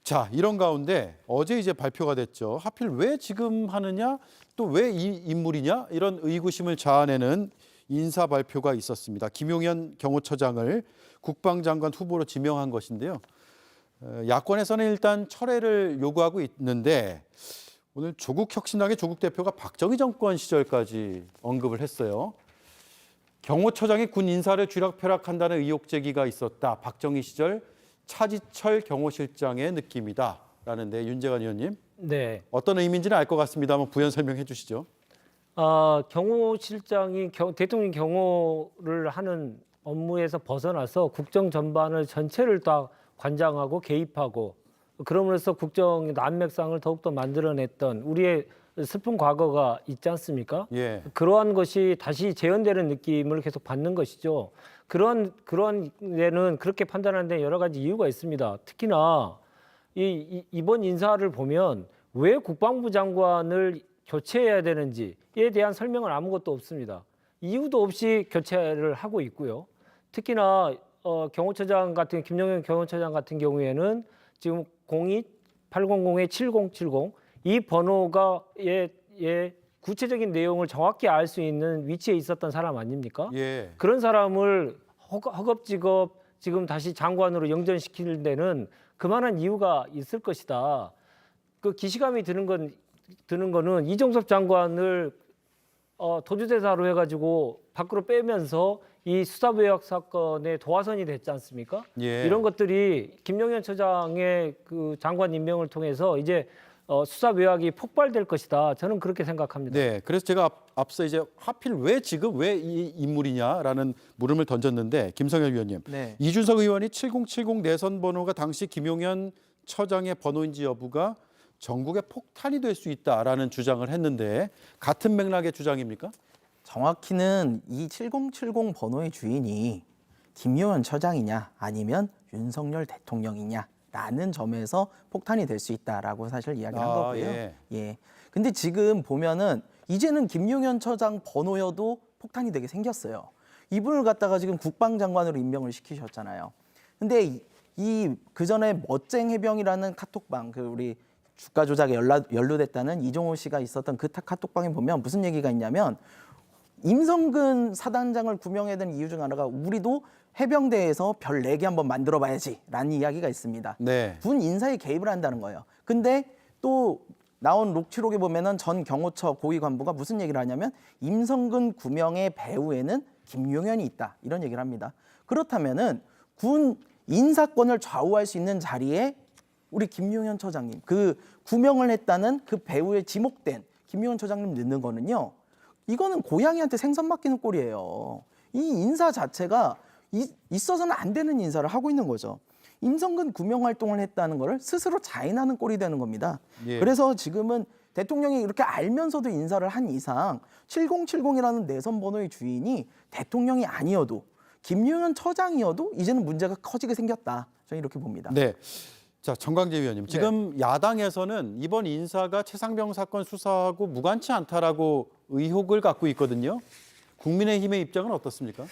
자, 이런 가운데 어제 이제 발표가 됐죠. 하필 왜 지금 하느냐, 또 왜 이 인물이냐, 이런 의구심을 자아내는 인사 발표가 있었습니다. 김용현 경호처장을 국방장관 후보로 지명한 것인데요. 야권에서는 일단 철회를 요구하고 있는데 오늘 조국혁신당의 조국 대표가 박정희 정권 시절까지 언급을 했어요. 경호처장이 군 인사를 쥐락펴락한다는 의혹 제기가 있었다. 박정희 시절 차지철 경호실장의 느낌이다. 라는데 윤재관 의원님, 네. 어떤 의미인지는 알 것 같습니다만 부연 설명해 주시죠. 경호실장이 대통령 경호를 하는 업무에서 벗어나서 국정 전반을 전체를 다 관장하고 개입하고 그러면서 국정의 난맥상을 더욱더 만들어냈던 우리의 슬픈 과거가 있지 않습니까? 예. 그러한 것이 다시 재현되는 느낌을 계속 받는 것이죠. 그런 데는 그렇게 판단하는 데 여러 가지 이유가 있습니다. 특히나 이번 인사를 보면 왜 국방부 장관을 교체해야 되는지에 대한 설명은 아무것도 없습니다. 이유도 없이 교체를 하고 있고요. 특히나 경호처장 같은 김용현 경호처장 같은 경우에는 지금 02800-7070 이 번호가 구체적인 내용을 정확히 알 수 있는 위치에 있었던 사람 아닙니까? 예. 그런 사람을 허겁지겁 지금 다시 장관으로 영전시키는 데는 그만한 이유가 있을 것이다. 그 기시감이 드는 거는 이종섭 장관을 도주대사로 해가지고 밖으로 빼면서 이 수사외학 사건의 도화선이 됐지 않습니까? 예. 이런 것들이 김용현 처장의 그 장관 임명을 통해서 이제 수사외학이 폭발될 것이다. 저는 그렇게 생각합니다. 네, 그래서 제가 앞서 이제 하필 왜 지금 왜 이 인물이냐라는 물음을 던졌는데 김성현 위원님, 네. 이준석 의원이 7070 내선 번호가 당시 김용현 처장의 번호인지 여부가 전국에 폭탄이 될 수 있다라는 주장을 했는데 같은 맥락의 주장입니까? 정확히는 이 7070 번호의 주인이 김용현 처장이냐 아니면 윤석열 대통령이냐라는 점에서 폭탄이 될 수 있다라고 사실 이야기를 한 거고요. 예. 근데 지금 보면은 이제는 김용현 처장 번호여도 폭탄이 되게 생겼어요. 이분을 갖다가 지금 국방장관으로 임명을 시키셨잖아요. 근데 그 전에 멋쟁 해병이라는 카톡방, 그 우리 주가 조작에 연루됐다는 이종호 씨가 있었던 그 카톡방에 보면 무슨 얘기가 있냐면 임성근 사단장을 구명해야 되는 이유 중 하나가 우리도 해병대에서 별 4개 한번 만들어 봐야지 라는 이야기가 있습니다. 네. 군 인사에 개입을 한다는 거예요. 근데 또 나온 녹취록에 보면은 전 경호처 고위 관부가 무슨 얘기를 하냐면 임성근 구명의 배후에는 김용현이 있다. 이런 얘기를 합니다. 그렇다면은 군 인사권을 좌우할 수 있는 자리에 우리 김용현 처장님, 그 구명을 했다는 그 배후에 지목된 김용현 처장님 넣는 거는요. 이거는 고양이한테 생선 맡기는 꼴이에요. 이 인사 자체가 있어서는 안 되는 인사를 하고 있는 거죠. 임성근 구명 활동을 했다는 거를 스스로 자인하는 꼴이 되는 겁니다. 예. 그래서 지금은 대통령이 이렇게 알면서도 인사를 한 이상 7070이라는 내선 번호의 주인이 대통령이 아니어도 김용현 처장이어도 이제는 문제가 커지게 생겼다. 저는 이렇게 봅니다. 네. 자, 정광재 위원님, 지금 야당에서는 이번 인사가 최상병 사건 수사하고 무관치 않다라고 의혹을 갖고 있거든요. 국민의힘의 입장은 어떻습니까?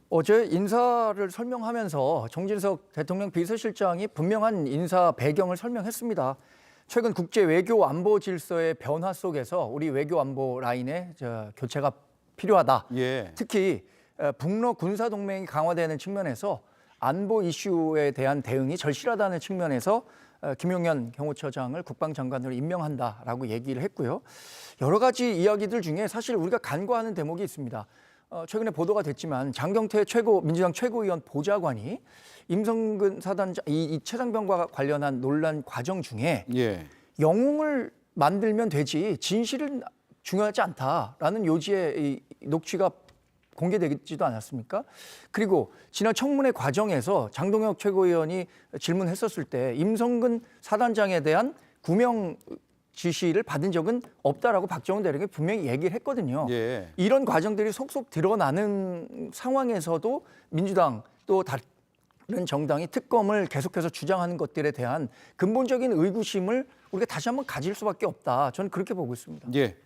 어제 인사를 설명하면서 정진석 대통령 비서실장이 분명한 인사 배경을 설명했습니다. 최근 국제 외교 안보 질서의 변화 속에서 우리 외교 안보 라인의 교체가 필요하다. 예. 특히 북러 군사 동맹이 강화되는 측면에서 안보 이슈에 대한 대응이 절실하다는 측면에서 김용현 경호처장을 국방장관으로 임명한다라고 얘기를 했고요. 여러 가지 이야기들 중에 사실 우리가 간과하는 대목이 있습니다. 최근에 보도가 됐지만 장경태 민주당 최고위원 보좌관이 임성근 사단장 이 최상병과 관련한 논란 과정 중에 예. 영웅을 만들면 되지 진실은 중요하지 않다라는 요지의 이 녹취가 공개되지도 않았습니까? 그리고 지난 청문회 과정에서 장동혁 최고위원이 질문했었을 때 임성근 사단장에 대한 구명 지시를 받은 적은 없다라고 박정훈 대령이 분명히 얘기를 했거든요. 예. 이런 과정들이 속속 드러나는 상황에서도 민주당 또 다른 정당이 특검을 계속해서 주장하는 것들에 대한 근본적인 의구심을 우리가 다시 한번 가질 수밖에 없다. 저는 그렇게 보고 있습니다. 예.